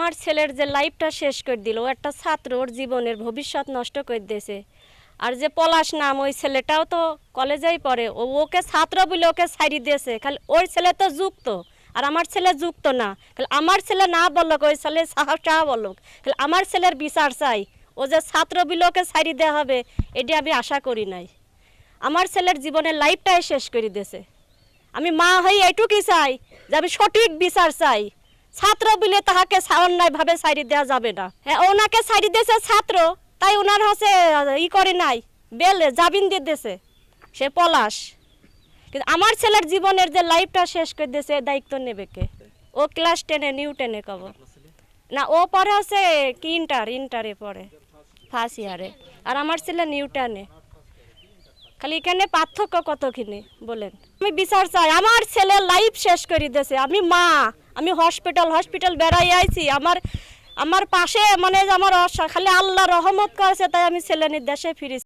আমার ছেলের যে লাইফটা শেষ করে দিল, ও একটা ছাত্র, ওর জীবনের ভবিষ্যৎ নষ্ট করে দিয়েছে। আর যে পলাশ নাম, ওই ছেলেটাও তো কলেজেই পড়ে, ওকে ছাত্র বলে ওকে ছাড়ি দিয়েছে। খালি ওই ছেলে তো যুক্ত, আর আমার ছেলে যুক্ত না। খালি আমার ছেলে না বলুক, ওই ছেলে সাহসটা বলুক। খালি আমার ছেলের বিচার চাই। ও যে ছাত্র বলে ওকে ছাড়ি দেওয়া হবে, এটি আমি আশা করি নাই। আমার ছেলের জীবনের লাইফটাই শেষ করে দিয়েছে। আমি মা হই এইটুকুই চাই যে আমি সঠিক বিচার চাই। ছাত্র বলে তাহাকে অন্যায়ভাবে ছাড়ি দেওয়া যাবে না। হ্যাঁ, ওনাকে ছাড়ি দিয়েছে ছাত্র, তাই ওনার হচ্ছে করে নাই, জামিন দিয়ে দিয়েছে সে পলাশ। কিন্তু আমার ছেলের জীবনের যে লাইফটা শেষ করে দিয়েছে, দায়িত্ব নেবে কে? ও ক্লাস 10-এ, নিউ 10-এ কব না, ও পরে হচ্ছে কি ইন্টারে পড়ে, ফার্স্ট ইয়ারে। আর আমার ছেলে নিউ 10-এ। খালি এখানে পার্থক্য কতখানি বলেন? আমি বিচার চাই। আমার ছেলের লাইফ শেষ করে দিয়েছে। আমি মা, আমি হসপিটাল বেড়াই আইছি। আমার পাশে মানে আমার খালি আল্লাহ রহমত করেছে, তাই আমি ছেলে নিয়ে দেশে ফিরেছি।